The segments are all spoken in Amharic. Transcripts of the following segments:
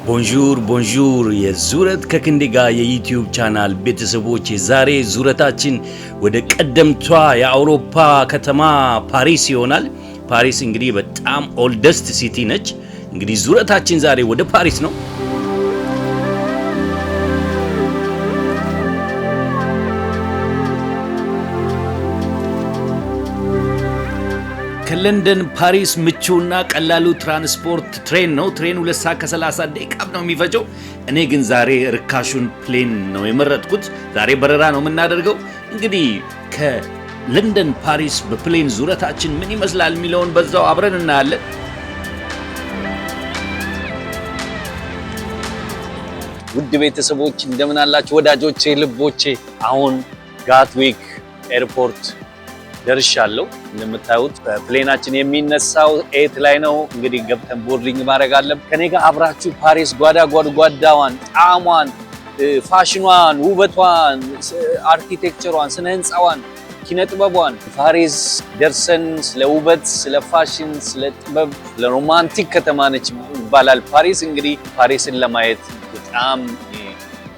ቦንጆር የዙረት ከክንዴጋ የዩቲዩብ ቻናል ቤተሰቦች ዛሬ ዙረታችን ወደ ቀደምቷ የአውሮፓ ከተማ ፓሪስ ይሆናል። ፓሪስ እንግዲህ በጣም ኦልደስት ሲቲ ነች። እንግዲህ ዙረታችን ዛሬ ወደ ፓሪስ ነው። ከለንደን ፓሪስ ምቹና ቀላሉ ትራንስፖርት ትሬን ነው። ትሬን 2 ሰዓት ከ30 ደቂቃ ነው የሚፈጀው። እኔ ግን ዛሬ ርካሹን ፕሌን ነው የመረጥኩት። ዛሬ በረራ ነው የምናደርገው። እንግዲህ ከለንደን ፓሪስ በፕሌን ዙረታችን ምን ይመስላል የሚለውን በዛው አብረን እናያለን። ውድ ቤተሰቦች እንደምን አላችሁ? ወዳጆቼ፣ ልቦቼ፣ አሁን ጋትዊክ ኤርፖርት ደርሻለሁ። እንደምታዩት ፕሌናችን የሚነሳው 8 ላይ ነው። እንግዲህ ገብተን ቦርዲንግ ማድረግ አለብን። ከኔ ጋር አብራችሁ ፓሪስ ጓዳዋን፣ ጣዕሟን፣ ፋሽኗን፣ ውበቷን፣ አርኪቴክቸሯን፣ ስነ ህንፃዋን፣ ኪነ ጥበቧን ፓሪስ ደርሰን ስለ ውበት፣ ስለ ፋሽን፣ ስለ ጥበብ፣ ስለ ሮማንቲክ ከተማ ነች ይባላል ፓሪስ። እንግዲህ ፓሪስን ለማየት በጣም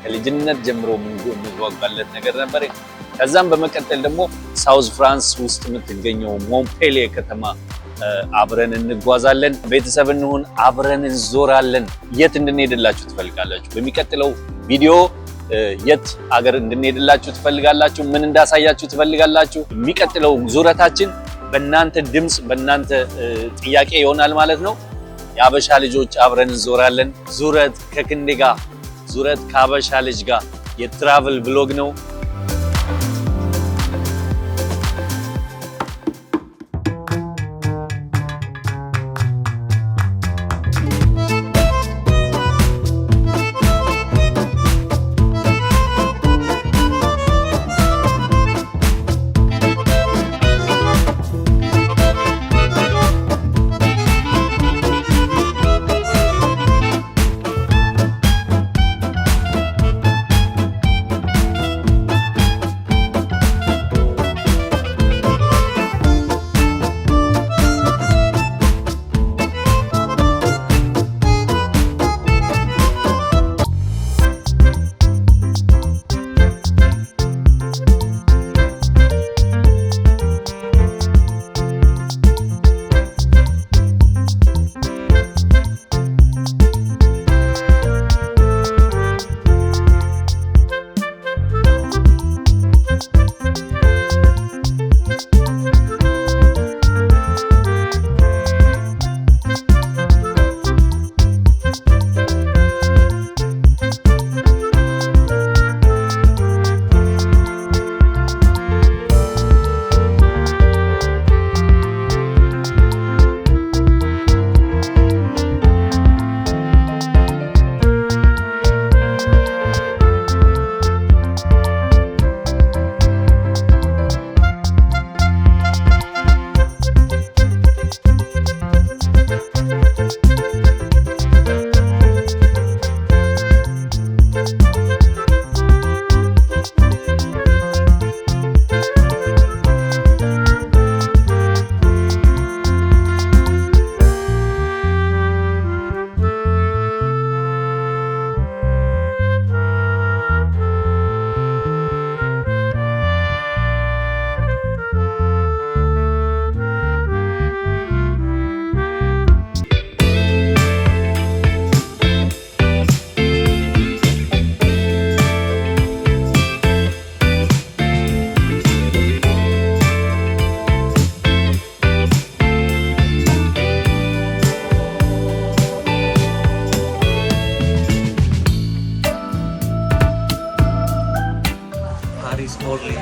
ከልጅነት ጀምሮ የምንጓጓለት ነገር ነበር። ከዛም በመቀጠል ደግሞ ሳውዝ ፍራንስ ውስጥ የምትገኘው ሞንፔሌ ከተማ አብረን እንጓዛለን። ቤተሰብ እንሁን፣ አብረን እንዞራለን። የት እንድንሄድላችሁ ትፈልጋላችሁ? በሚቀጥለው ቪዲዮ የት አገር እንድንሄድላችሁ ትፈልጋላችሁ? ምን እንዳሳያችሁ ትፈልጋላችሁ? የሚቀጥለው ዙረታችን በእናንተ ድምፅ፣ በእናንተ ጥያቄ ይሆናል ማለት ነው። የአበሻ ልጆች አብረን እንዞራለን። ዙረት ከክንዴጋ፣ ዙረት ከአበሻ ልጅ ጋር የትራቭል ብሎግ ነው።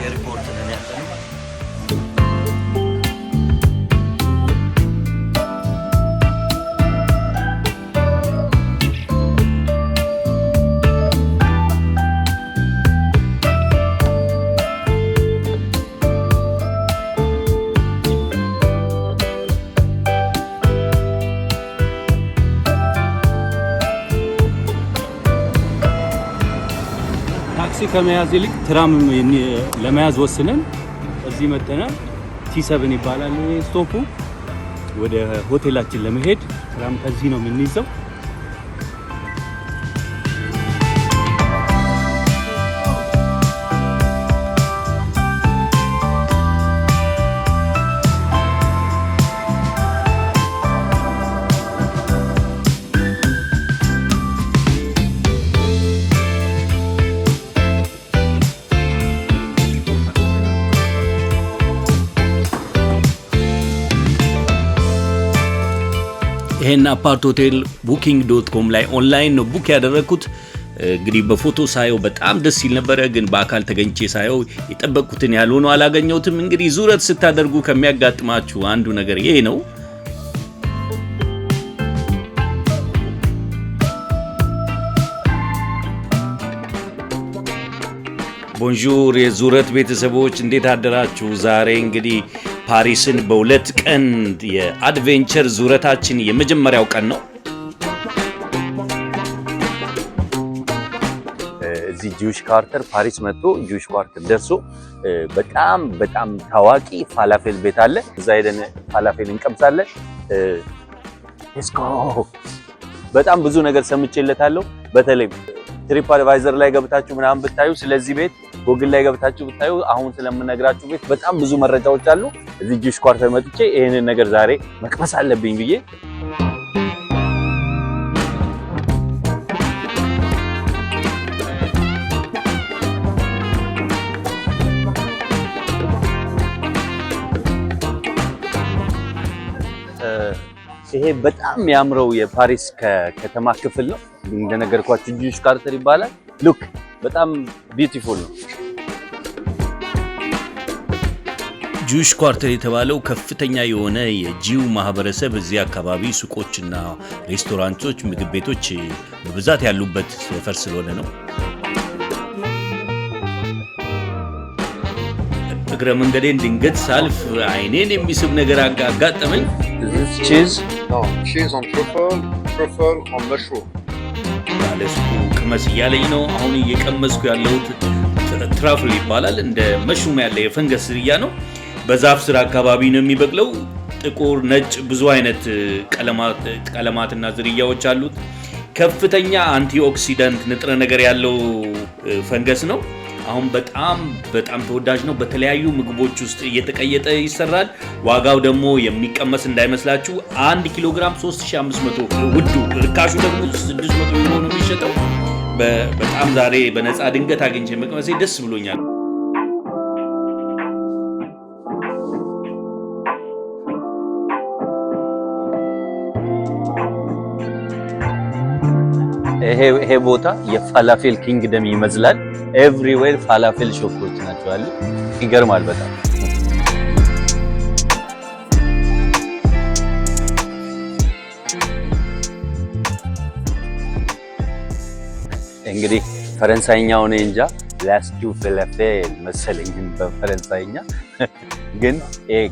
ኤርፖርት ነን ያለነው። ታክሲ ከመያዝ ይልቅ ትራም ለመያዝ ወስነን እዚህ መተናል። ቲ7 ይባላል ስቶፑ። ወደ ሆቴላችን ለመሄድ ትራም ከዚህ ነው የምንይዘው። ይሄን አፓርት ሆቴል booking.com ላይ ኦንላይን ነው ቡክ ያደረኩት። እንግዲህ በፎቶ ሳየው በጣም ደስ ይል ነበር፣ ግን በአካል ተገኝቼ ሳየው የጠበቅኩትን ያህል ሆኖ አላገኘሁትም። እንግዲህ ዙረት ስታደርጉ ከሚያጋጥማችሁ አንዱ ነገር ይሄ ነው። ቦንጆር የዙረት ቤተሰቦች እንዴት አደራችሁ? ዛሬ እንግዲህ ፓሪስን በሁለት ቀን የአድቬንቸር ዙረታችን የመጀመሪያው ቀን ነው። እዚህ ጁሽ ኳርተር ፓሪስ መጥቶ ጁሽ ኳርተር ደርሶ በጣም ታዋቂ ፋላፌል ቤት አለ። እዛ ሄደን ፋላፌል እንቀምሳለን። ሌትስ ጎ። በጣም ብዙ ነገር ሰምቼለታለሁ። በተለይ ትሪፕ አድቫይዘር ላይ ገብታችሁ ምናምን ብታዩ ስለዚህ ቤት ጎግል ላይ ገብታችሁ ብታዩ አሁን ስለምነግራችሁ ቤት በጣም ብዙ መረጃዎች አሉ። እዚህ ጁሽ ኳርተር መጥቼ ይሄንን ነገር ዛሬ መቅመስ አለብኝ ብዬ ይሄ በጣም የሚያምረው የፓሪስ ከተማ ክፍል ነው። እንደነገርኳችሁ ጁሽ ኳርተር ይባላል። ሉክ በጣም ቢዩቲፉል ነው። ጁሽ ኳርተር የተባለው ከፍተኛ የሆነ የጂው ማህበረሰብ እዚህ አካባቢ ሱቆችና ሬስቶራንቶች፣ ምግብ ቤቶች በብዛት ያሉበት ሰፈር ስለሆነ ነው። እግረ መንገዴን ድንገት ሳልፍ አይኔን የሚስብ ነገር አጋጠመኝ። ቺዝ on truffle on mushroom. ለሱቁ ቅመስ እያለኝ ነው። አሁን እየቀመስኩ ያለሁት ትራፍል ይባላል። እንደ መሽሩም ያለ የፈንገስ ዝርያ ነው። በዛፍ ስር አካባቢ ነው የሚበቅለው። ጥቁር፣ ነጭ ብዙ አይነት ቀለማትና ዝርያዎች አሉት። ከፍተኛ አንቲኦክሲዳንት ንጥረ ነገር ያለው ፈንገስ ነው። አሁን በጣም ተወዳጅ ነው። በተለያዩ ምግቦች ውስጥ እየተቀየጠ ይሰራል። ዋጋው ደግሞ የሚቀመስ እንዳይመስላችሁ 1 ኪሎ ግራም 3500፣ ውዱ ርካሹ ደግሞ 600 ዩሮ ነው የሚሸጠው። በጣም ዛሬ በነፃ ድንገት አግኝቼ መቅመሴ ደስ ብሎኛል። ይሄ ቦታ የፋላፌል ኪንግደም ይመስላል። ኤቭሪዌር ፋላፌል ሾፖች ናቸው አሉ። ይገርማል በጣም። እንግዲህ ፈረንሳይኛው ነው እንጃ ላስቱ ፋላፌል መሰለኝ በፈረንሳይኛ ግን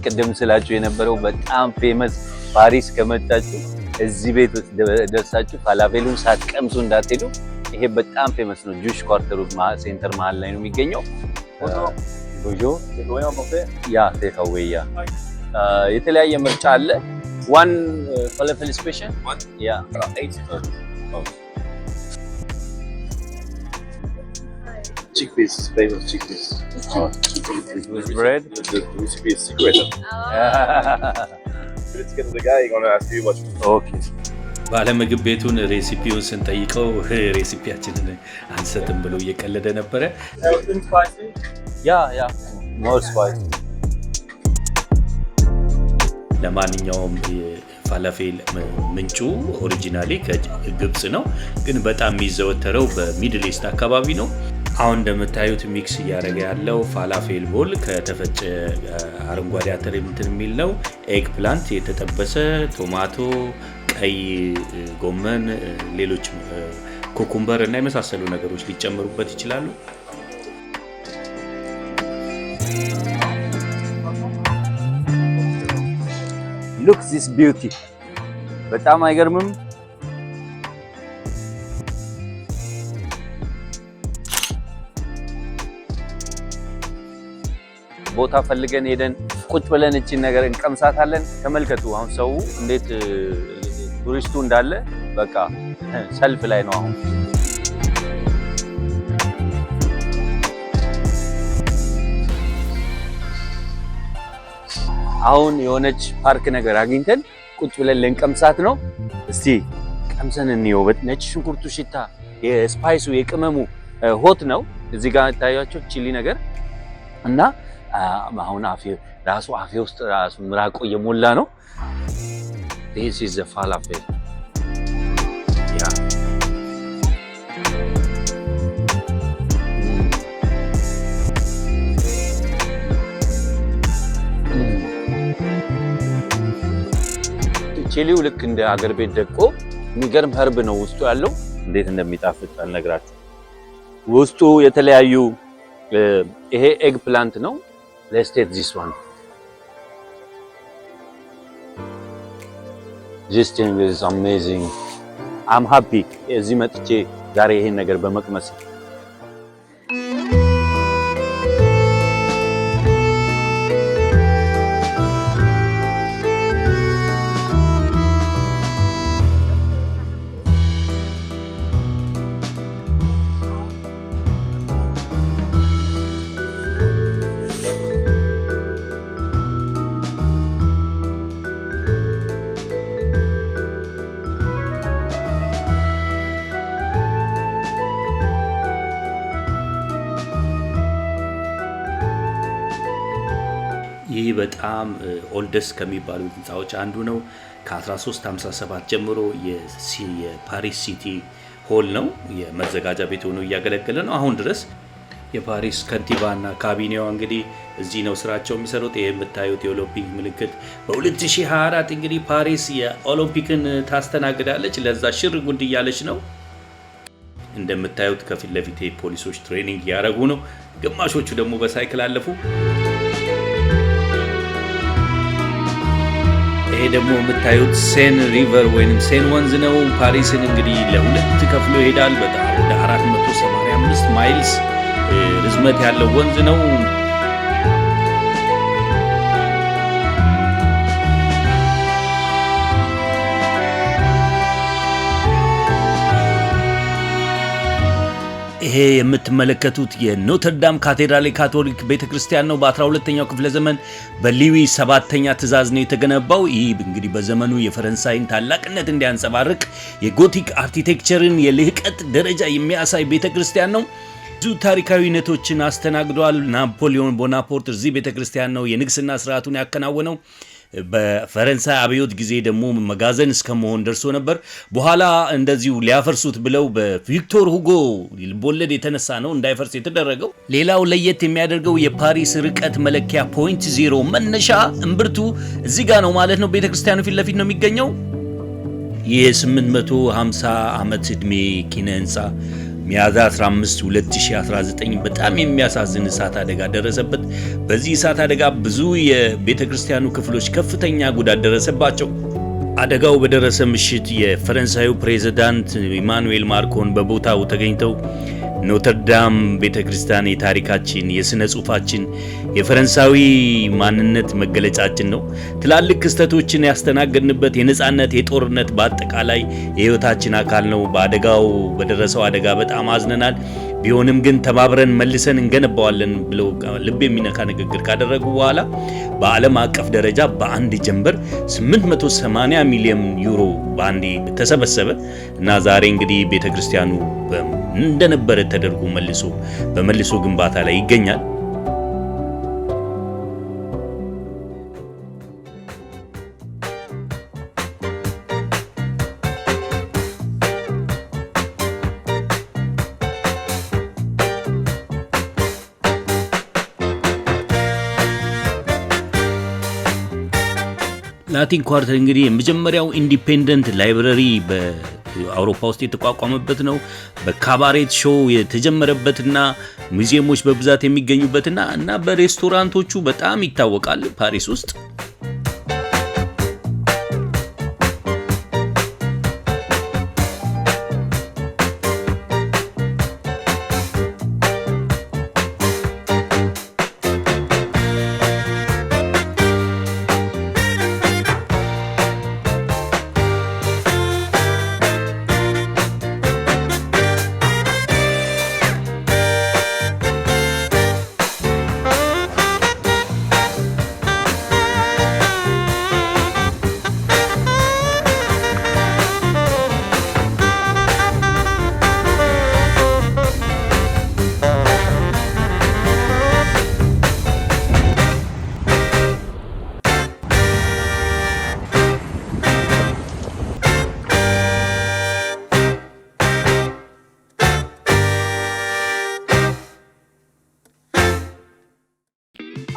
ቅድም ስላችሁ የነበረው በጣም ፌመስ ፓሪስ ከመጣችሁ እዚህ ቤት ደርሳችሁ ፋላፌሉን ሳትቀምሱ እንዳትሄዱ። ይሄ በጣም ፌመስ ነው። ጁሽ ኳርተሩ ሴንተር መሃል ላይ ነው የሚገኘው። ያ ቴካዌይ ያ የተለያየ ምርጫ አለ። ዋን ፋላፌል ስፔሻል ያ 8 Chickpeas, famous chickpeas. With bread. The recipe is secret. Let's get to the guy. He's gonna ask you what. Okay. ባለምግብ ቤቱን ሬሲፒውን ስንጠይቀው ሬሲፒያችንን አንሰጥም ብሎ እየቀለደ ነበረ። ያ more spicy. ለማንኛውም ፋላፌል ምንጩ ኦሪጂናሊ ከግብጽ ነው፣ ግን በጣም የሚዘወተረው በሚድል ኢስት አካባቢ ነው። አሁን እንደምታዩት ሚክስ እያደረገ ያለው ፋላፌል ቦል ከተፈጨ አረንጓዴ አተር የሚል ነው። ኤግ ፕላንት፣ የተጠበሰ ቶማቶ፣ ቀይ ጎመን፣ ሌሎች ኮኩምበር እና የመሳሰሉ ነገሮች ሊጨምሩበት ይችላሉ። Look this beauty በጣም አይገርምም? ቦታ ፈልገን ሄደን ቁጭ ብለን እቺን ነገር እንቀምሳታለን። ተመልከቱ አሁን ሰው እንዴት ቱሪስቱ እንዳለ በቃ ሰልፍ ላይ ነው አሁን። አሁን የሆነች ፓርክ ነገር አግኝተን ቁጭ ብለን ልንቀምሳት ነው። እስቲ ቀምሰን እንየው። ነጭ ሽንኩርቱ ሽታ፣ የስፓይሱ የቅመሙ ሆት ነው። እዚህ ጋር ታያችሁ ቺሊ ነገር እና አሁን አፌ ውስጥ ራሱ ምራቆ እየሞላ ነው። This is the falafel. Yeah. ቺሊው ልክ እንደ አገር ቤት ደቆ የሚገርም ህርብ ነው ውስጡ ያለው እንዴት እንደሚጣፍጥ አልነግራችሁ። ውስጡ የተለያዩ ይሄ ኤግ ፕላንት ነው። Let's taste this one. This thing is amazing. I'm happy እዚህ መጥቼ ዛሬ ይሄን ነገር በመቅመስ ይህ በጣም ኦልደስ ከሚባሉ ህንጻዎች አንዱ ነው። ከ1357 ጀምሮ የፓሪስ ሲቲ ሆል ነው የመዘጋጃ ቤት ሆኖ እያገለገለ ነው አሁን ድረስ። የፓሪስ ከንቲባና ካቢኔዋ እንግዲህ እዚህ ነው ስራቸው የሚሰሩት። ይሄ የምታዩት የኦሎምፒክ ምልክት በ2024 እንግዲህ ፓሪስ የኦሎምፒክን ታስተናግዳለች። ለዛ ሽር ጉድ እያለች ነው። እንደምታዩት ከፊት ለፊት ፖሊሶች ትሬኒንግ ያደረጉ ነው። ግማሾቹ ደግሞ በሳይክል አለፉ። ይሄ ደግሞ የምታዩት ሴን ሪቨር ወይንም ሴን ወንዝ ነው። ፓሪስን እንግዲህ ለሁለት ከፍሎ ይሄዳል። በጣም ወደ 485 ማይልስ ርዝመት ያለው ወንዝ ነው። ይሄ የምትመለከቱት የኖተርዳም ካቴድራል ካቶሊክ ቤተክርስቲያን ነው። በ12ኛው ክፍለ ዘመን በሉዊ 7ኛ ትእዛዝ ነው የተገነባው። ይህ እንግዲህ በዘመኑ የፈረንሳይን ታላቅነት እንዲያንጸባርቅ የጎቲክ አርኪቴክቸርን የልህቀት ደረጃ የሚያሳይ ቤተክርስቲያን ነው። ብዙ ታሪካዊነቶችን አስተናግዷል። ናፖሊዮን ቦናፖርት እዚህ ቤተክርስቲያን ነው የንግስና ስርዓቱን ያከናወነው። በፈረንሳይ አብዮት ጊዜ ደግሞ መጋዘን እስከመሆን ደርሶ ነበር። በኋላ እንደዚሁ ሊያፈርሱት ብለው በቪክቶር ሁጎ ልቦለድ የተነሳ ነው እንዳይፈርስ የተደረገው። ሌላው ለየት የሚያደርገው የፓሪስ ርቀት መለኪያ ፖይንት 0 መነሻ እምብርቱ እዚህ ጋር ነው ማለት ነው። ቤተክርስቲያኑ ፊት ለፊት ነው የሚገኘው። ይህ 850 ዓመት ዕድሜ ኪነ ህንፃ ሚያዝያ 15 2019 በጣም የሚያሳዝን እሳት አደጋ ደረሰበት። በዚህ እሳት አደጋ ብዙ የቤተክርስቲያኑ ክፍሎች ከፍተኛ ጉዳት ደረሰባቸው። አደጋው በደረሰ ምሽት የፈረንሳዩ ፕሬዝዳንት ኢማኑኤል ማክሮን በቦታው ተገኝተው ኖተርዳም ቤተክርስቲያን የታሪካችን፣ የስነ ጽሁፋችን፣ የፈረንሳዊ ማንነት መገለጫችን ነው። ትላልቅ ክስተቶችን ያስተናገድንበት የነጻነት፣ የጦርነት በአጠቃላይ የህይወታችን አካል ነው። በደረሰው አደጋ በጣም አዝነናል። ቢሆንም ግን ተባብረን መልሰን እንገነባዋለን ብለው ልብ የሚነካ ንግግር ካደረጉ በኋላ በዓለም አቀፍ ደረጃ በአንድ ጀንበር 880 ሚሊዮን ዩሮ በአንዴ ተሰበሰበ እና ዛሬ እንግዲህ ቤተክርስቲያኑ እንደነበረ ተደርጎ በመልሶ ግንባታ ላይ ይገኛል። ላቲን ኳርተር እንግዲህ የመጀመሪያው ኢንዲፔንደንት ላይብረሪ በአውሮፓ ውስጥ የተቋቋመበት ነው። በካባሬት ሾው የተጀመረበትና ሙዚየሞች በብዛት የሚገኙበትና እና በሬስቶራንቶቹ በጣም ይታወቃል ፓሪስ ውስጥ።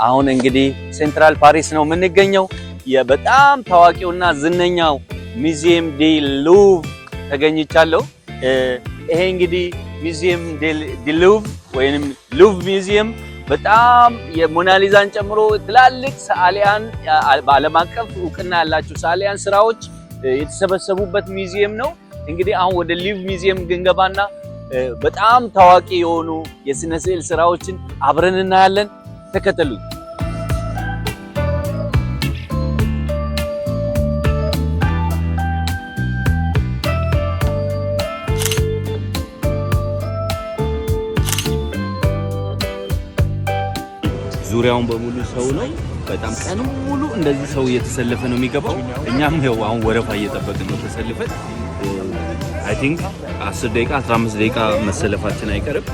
አሁን እንግዲህ ሴንትራል ፓሪስ ነው የምንገኘው። የበጣም ታዋቂውና ዝነኛው ሙዚየም ዲ ሉቭ ተገኝቻለሁ። ይሄ እንግዲህ ሙዚየም ዲ ሉቭ ወይንም ሉቭ ሙዚየም በጣም የሞናሊዛን ጨምሮ ትላልቅ ሰዓሊያን በዓለም አቀፍ እውቅና ያላቸው ሰዓሊያን ስራዎች የተሰበሰቡበት ሙዚየም ነው። እንግዲህ አሁን ወደ ሉቭ ሙዚየም ግንገባና በጣም ታዋቂ የሆኑ የስነ ስዕል ስራዎችን አብረን እናያለን። ተከተሉኝ። ዙሪያውን በሙሉ ሰው ነው። በጣም ቀን ሙሉ እንደዚህ ሰው እየተሰለፈ ነው የሚገባው። እኛም ያው አሁን ወረፋ እየጠበቅን ነው ተሰልፈን። አይ ቲንክ 10 ደቂቃ 15 ደቂቃ መሰለፋችን አይቀርም።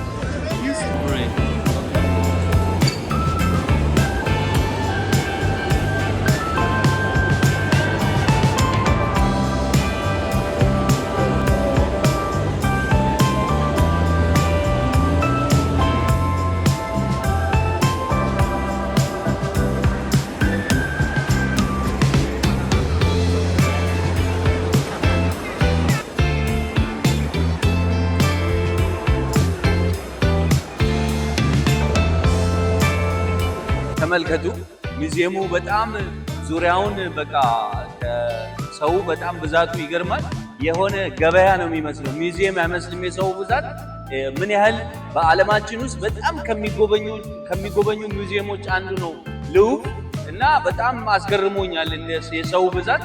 ተመልከቱ። ሙዚየሙ በጣም ዙሪያውን በቃ ሰው በጣም ብዛቱ ይገርማል። የሆነ ገበያ ነው የሚመስለው። ሙዚየም አይመስልም የሰው ብዛት። ምን ያህል በዓለማችን ውስጥ በጣም ከሚጎበኙ ሙዚየሞች አንዱ ነው ሉቭ እና በጣም አስገርሞኛል የሰው ብዛት።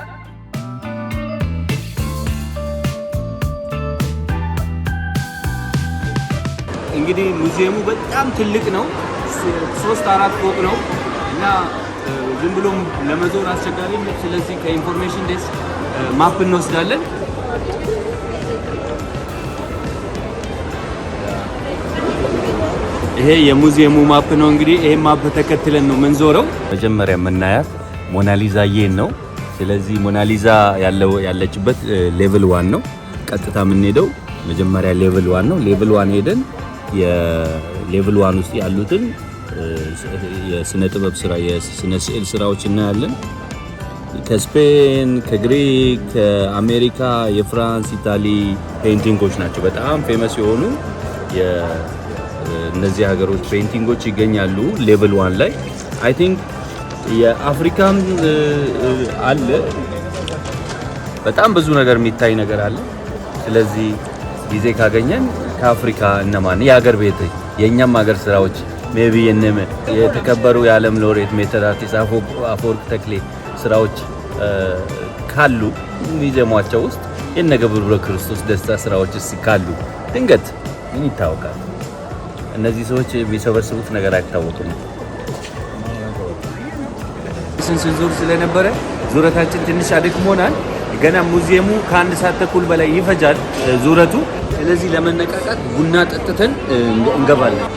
እንግዲህ ሙዚየሙ በጣም ትልቅ ነው። 3-4 ፎቅ ነው እና ዝም ብሎ ለመዞር አስቸጋሪ ነው። ስለዚህ ከኢንፎርሜሽን ዴስክ ማፕ እንወስዳለን። ይሄ የሙዚየሙ ማፕ ነው። እንግዲህ ይሄ ማፕ ተከትለን ነው የምንዞረው። መጀመሪያ የምናያት ሞናሊዛዬን ነው። ስለዚህ ሞናሊዛ ያለችበት ሌቭል 1 ነው። ቀጥታ የምንሄደው መጀመሪያ ሌቭል 1 ነው። ሌቭል 1 ሄደን የሌቭል 1 ውስጥ ያሉትን የስነ ጥበብ ስራ የስነ ስዕል ስራዎች እናያለን። ከስፔን፣ ከግሪክ፣ ከአሜሪካ፣ የፍራንስ፣ ኢታሊ ፔይንቲንጎች ናቸው። በጣም ፌመስ የሆኑ እነዚህ ሀገሮች ፔይንቲንጎች ይገኛሉ ሌቭል 1 ላይ። አይ ቲንክ የአፍሪካም አለ። በጣም ብዙ ነገር የሚታይ ነገር አለ። ስለዚህ ጊዜ ካገኘን ከአፍሪካ እነማን የሀገር ቤት የእኛም ሀገር ስራዎች ሜቢ የተከበሩ የዓለም ሎሬት ሜትር አርቲስት አፈወርቅ ተክሌ ስራዎች ካሉ ሚዜሟቸው ውስጥ የነ ገብረ ክርስቶስ ደስታ ስራዎች ካሉ ድንገት ምን ይታወቃል? እነዚህ ሰዎች የሚሰበስቡት ነገር አይታወቅም። ስንዞር ስለነበረ ዙረታችን ትንሽ አድክሞናል። ገና ሙዚየሙ ከ1 ሰዓት ተኩል በላይ ይፈጃል ዙረቱ። ስለዚህ ለመነቃቃት ቡና ጠጥተን እንገባለን።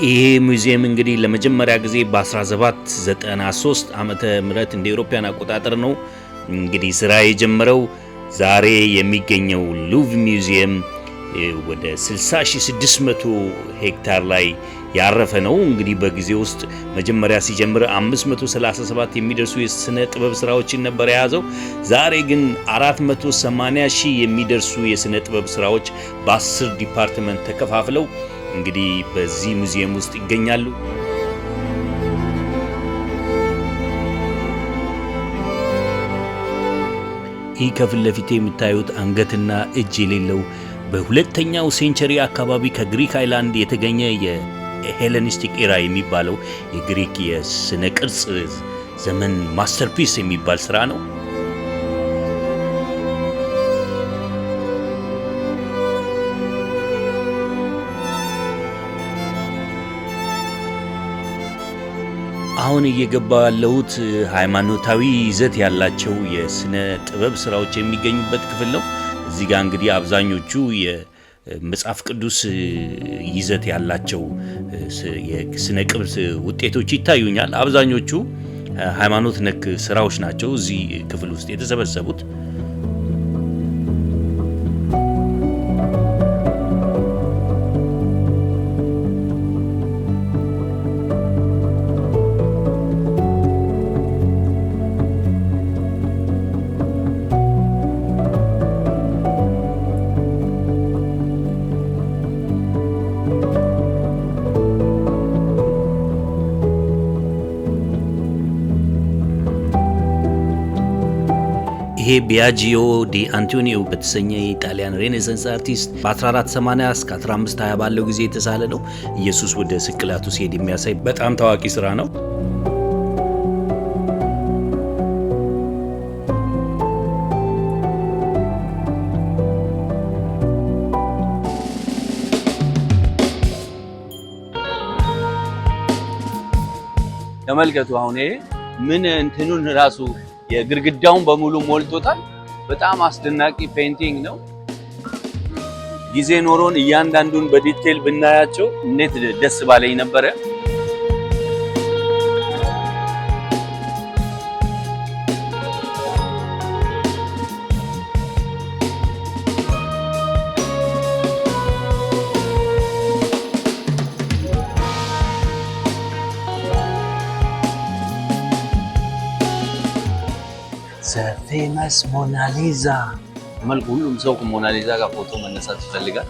ይሄ ሙዚየም እንግዲህ ለመጀመሪያ ጊዜ በ1793 ዓመተ ምህረት እንደ አውሮፓውያን አቆጣጠር ነው እንግዲህ ስራ የጀመረው። ዛሬ የሚገኘው ሉቭ ሙዚየም ወደ 60600 ሄክታር ላይ ያረፈ ነው። እንግዲህ በጊዜ ውስጥ መጀመሪያ ሲጀምር 537 የሚደርሱ የስነ ጥበብ ስራዎችን ነበር የያዘው። ዛሬ ግን 480,000 የሚደርሱ የስነ ጥበብ ስራዎች በ10 ዲፓርትመንት ተከፋፍለው እንግዲህ በዚህ ሙዚየም ውስጥ ይገኛሉ። ይህ ከፊት ለፊት የምታዩት አንገትና እጅ የሌለው በሁለተኛው ሴንቸሪ አካባቢ ከግሪክ አይላንድ የተገኘ የሄሌኒስቲክ ኤራ የሚባለው የግሪክ የስነ ቅርጽ ዘመን ማስተርፒስ የሚባል ስራ ነው። አሁን እየገባው ያለሁት ሃይማኖታዊ ይዘት ያላቸው የስነ ጥበብ ስራዎች የሚገኙበት ክፍል ነው። እዚህ ጋር እንግዲህ አብዛኞቹ የመጽሐፍ ቅዱስ ይዘት ያላቸው የስነ ቅብ ውጤቶች ይታዩኛል። አብዛኞቹ ሃይማኖት ነክ ስራዎች ናቸው እዚህ ክፍል ውስጥ የተሰበሰቡት። ይሄ ቢያጂዮ ዲ አንቶኒዮ በተሰኘ የኢጣሊያን ሬኔሳንስ አርቲስት በ1480 እስከ 1520 ባለው ጊዜ የተሳለ ነው። ኢየሱስ ወደ ስቅላቱ ሲሄድ የሚያሳይ በጣም ታዋቂ ስራ ነው። ተመልከቱ። አሁን ይሄ ምን እንትኑን ራሱ የግድግዳውን በሙሉ ሞልቶታል። በጣም አስደናቂ ፔይንቲንግ ነው። ጊዜ ኖሮን እያንዳንዱን በዲቴል ብናያቸው እንዴት ደስ ባለኝ ነበረ። ፌመስ ሞናሊዛ መልኩ ሁሉም ሰው ከሞናሊዛ ጋር ፎቶ መነሳት ይፈልጋል።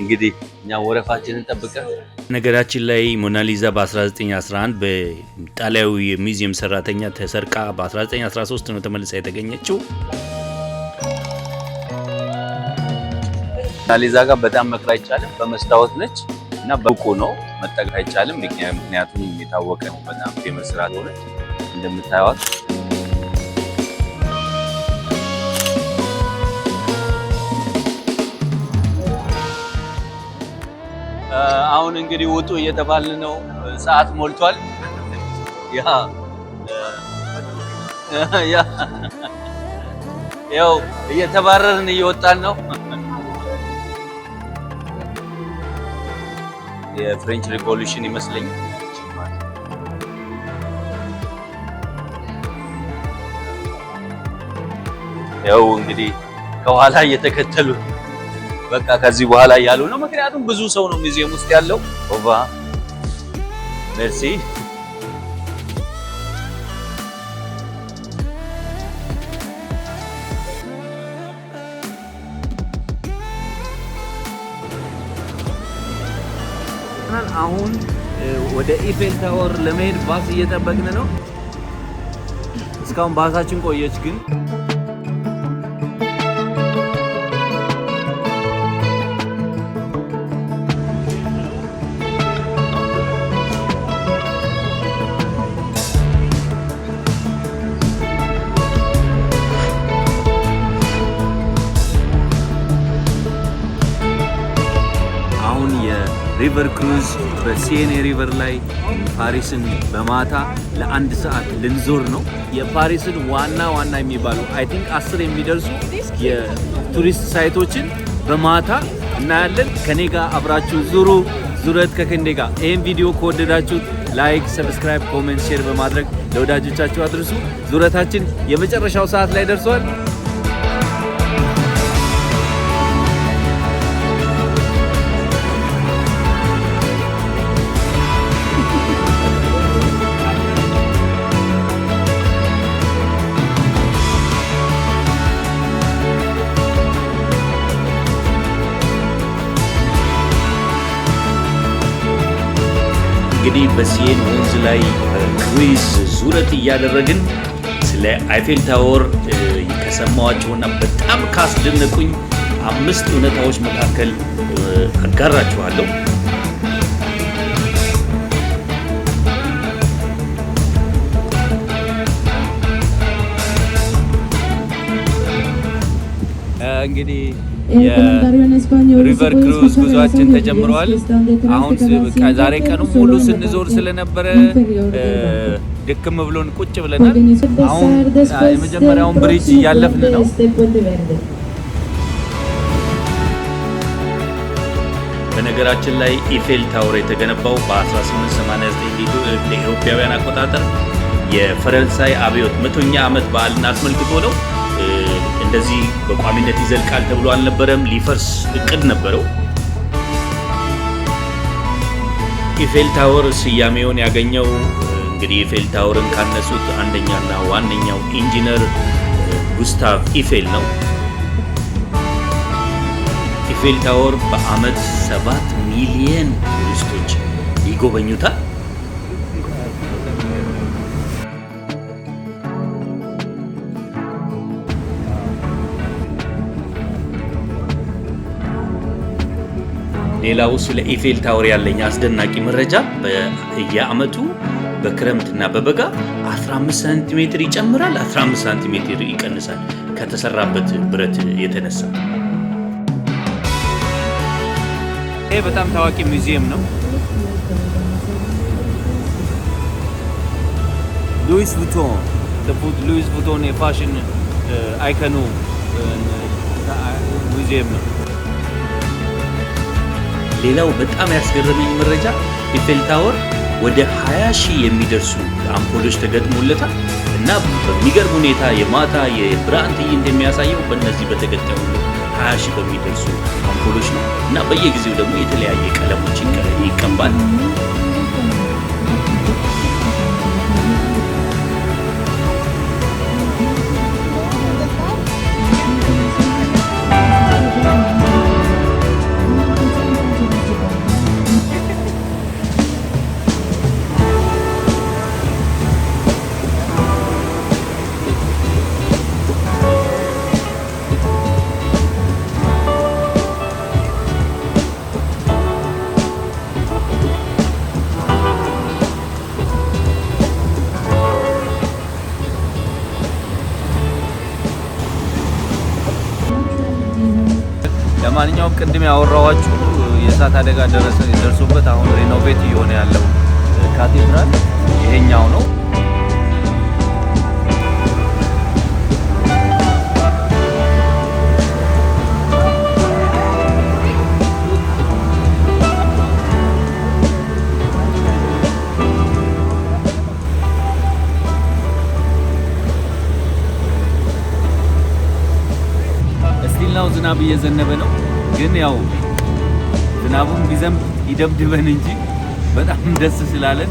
እንግዲህ እኛ ወረፋችንን ጠብቀን ነገራችን ላይ ሞናሊዛ በ1911 በጣሊያዊ የሚውዚየም ሰራተኛ ተሰርቃ በ1913 ነው ተመልሳ የተገኘችው። ሞናሊዛ ጋር በጣም መቅረብ አይቻልም። በመስታወት ነች እና በቁ ነው መጠቀም አይቻልም። ምክንያቱም የታወቀ ነው በጣም ፌመስ ስራ ሆነች እንደምታዩት። አሁን እንግዲህ ውጡ እየተባልን ነው። ሰዓት ሞልቷል። ያው እየተባረርን እየወጣን ነው። የፍሬንች ሪቮሉሽን ይመስለኛል። ያው እንግዲህ ከኋላ እየተከተሉ በቃ ከዚህ በኋላ እያሉ ነው። ምክንያቱም ብዙ ሰው ነው ሙዚየም ውስጥ ያለው። ኦቫ ሜርሲ። አሁን ወደ ኢፌል ታወር ለመሄድ ባስ እየጠበቅን ነው። እስካሁን ባሳችን ቆየች ግን ሪቨር ክሩዝ በሲኤኔ ሪቨር ላይ ፓሪስን በማታ ለ1 ሰዓት ልንዞር ነው። የፓሪስን ዋና የሚባሉ አይ ቲንክ 10 የሚደርሱ የቱሪስት ሳይቶችን በማታ እናያለን። ከኔ ጋር አብራችሁ ዙሩ። ዙረት ከከንዴ ጋር። ይሄን ቪዲዮ ከወደዳችሁት ላይክ፣ ሰብስክራይብ፣ ኮሜንት፣ ሼር በማድረግ ለወዳጆቻችሁ አድርሱ። ዙረታችን የመጨረሻው ሰዓት ላይ ደርሷል። እንግዲህ በሲኤን ወንዝ ላይ ክሩይዝ ዙረት እያደረግን ስለ አይፌል ታወር ከሰማኋቸውና በጣም ካስደነቁኝ 5 እውነታዎች መካከል አጋራችኋለሁ። እንግዲህ የሪቨር ክሩዝ ጉዟችን ተጀምሯል። አሁን ዛሬ ቀኑ ሙሉ ስንዞር ስለነበረ ድክም ብሎን ቁጭ ብለናል። አሁን የመጀመሪያውን ብሪጅ እያለፍን ነው። በነገራችን ላይ ኢፌል ታወር የተገነባው በ1889 ለኢሮፓውያን አቆጣጠር የፈረንሳይ አብዮት 100ኛ ዓመት በዓልን አስመልክቶ ነው። እንደዚህ በቋሚነት ይዘልቃል ተብሎ አልነበረም። ሊፈርስ እቅድ ነበረው። ኢፌል ታወር ስያሜውን ያገኘው እንግዲህ ኢፌል ታወርን ካነሱት አንደኛና ዋነኛው ኢንጂነር ጉስታቭ ኢፌል ነው። ኢፌል ታወር በአመት 7 ሚሊዮን ቱሪስቶች ይጎበኙታል። ሌላው ስለ ኢፌል ታወር ያለኝ አስደናቂ መረጃ በየአመቱ በክረምትና በበጋ 15 ሳንቲሜትር ይጨምራል፣ 15 ሳንቲሜትር ይቀንሳል ከተሰራበት ብረት የተነሳ። ይሄ በጣም ታዋቂ ሙዚየም ነው። ሉዊስ vuitton የፋሽን አይከኑ ሙዚየም ነው። ሌላው በጣም ያስገረመኝ መረጃ ኢፌል ታወር ወደ 20,000 የሚደርሱ አምፖሎች ተገጥሞለታል እና በሚገርም ሁኔታ የማታ የብርሃን ትዕይንት የሚያሳየው በእነዚህ በተገጠሙ 20,000 በሚደርሱ አምፖሎች ነው እና በየጊዜው ደግሞ የተለያየ ቀለሞች ይቀባል። ለማንኛውም ቅድም ያወራኋችሁ የእሳት አደጋ ደርሶበት አሁን ሪኖቬት እየሆነ ያለው ካቴድራል ይሄኛው ነው። እስቲልናው ዝናብ እየዘነበ ነው። ግን ያው ዝናቡን ቢዘንብ ይደብድበን እንጂ በጣም ደስ ስላለን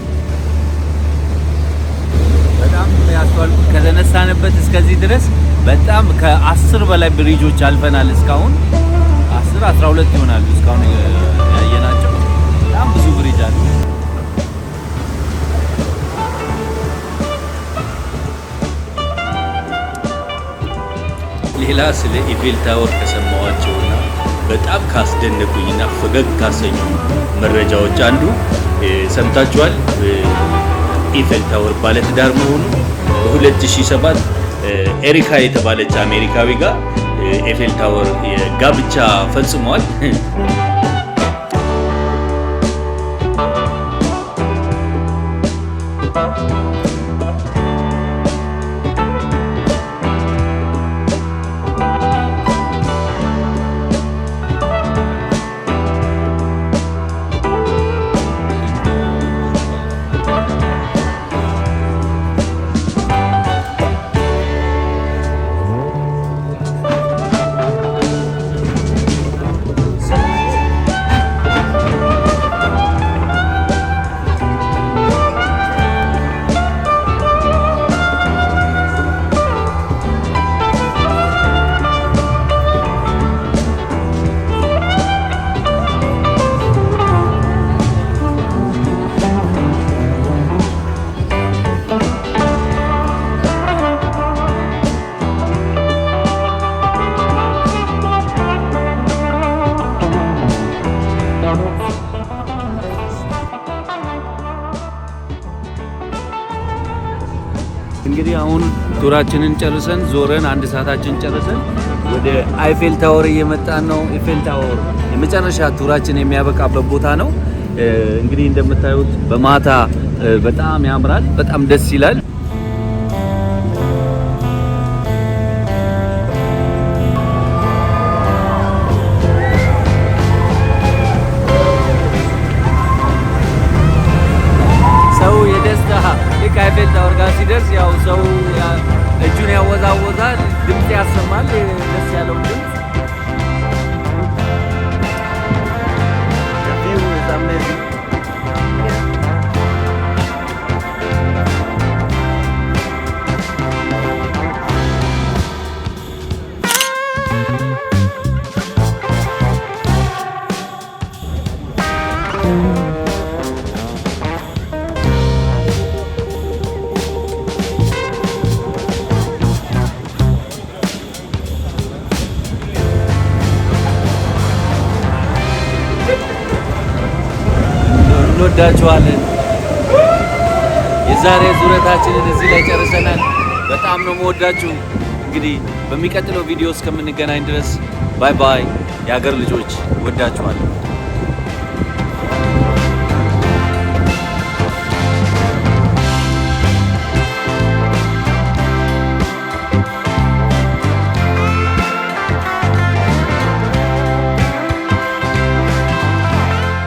በጣም ያስተዋልኩት ከተነሳንበት እስከዚህ ድረስ በጣም ከ10 በላይ ብሪጆች አልፈናል። እስካሁን 10 12 ይሆናሉ እስካሁን ያየናቸው። በጣም ብዙ ብሪጅ አለ። ሌላ ስለ ኢፌል ታወር ከሰማኋቸውና በጣም ካስደነቁኝና ፈገግ ካሰኙ መረጃዎች አንዱ ሰምታችኋል። ኢፌል ታወር ባለትዳር መሆኑ በ2007 ኤሪካ የተባለች አሜሪካዊ ጋር ኢፌል ታወር የጋብቻ ፈጽሟል። እንግዲህ አሁን ቱራችንን ጨርሰን ዞረን 1 ሰዓታችን ጨርሰን ወደ አይፌል ታወር እየመጣን ነው። አይፌል ታወር የመጨረሻ ቱራችን የሚያበቃበት ቦታ ነው። እንግዲህ እንደምታዩት በማታ በጣም ያምራል፣ በጣም ደስ ይላል። ሰው የደስታ ልክ አይፌል ታወር ጋር ሲደርስ ያው ሰው እጁን ያወዛወዛል፣ ድምፅ ያሰማል፣ ደስ ያለው ድምፅ እንወዳችኋለን። የዛሬ ዙረታችንን እዚህ ላይ ጨርሰናል። በጣም ነው የምወዳችሁ። እንግዲህ በሚቀጥለው ቪዲዮ እስከምንገናኝ ድረስ ባይ ባይ። የሀገር ልጆች ወዳችኋለሁ።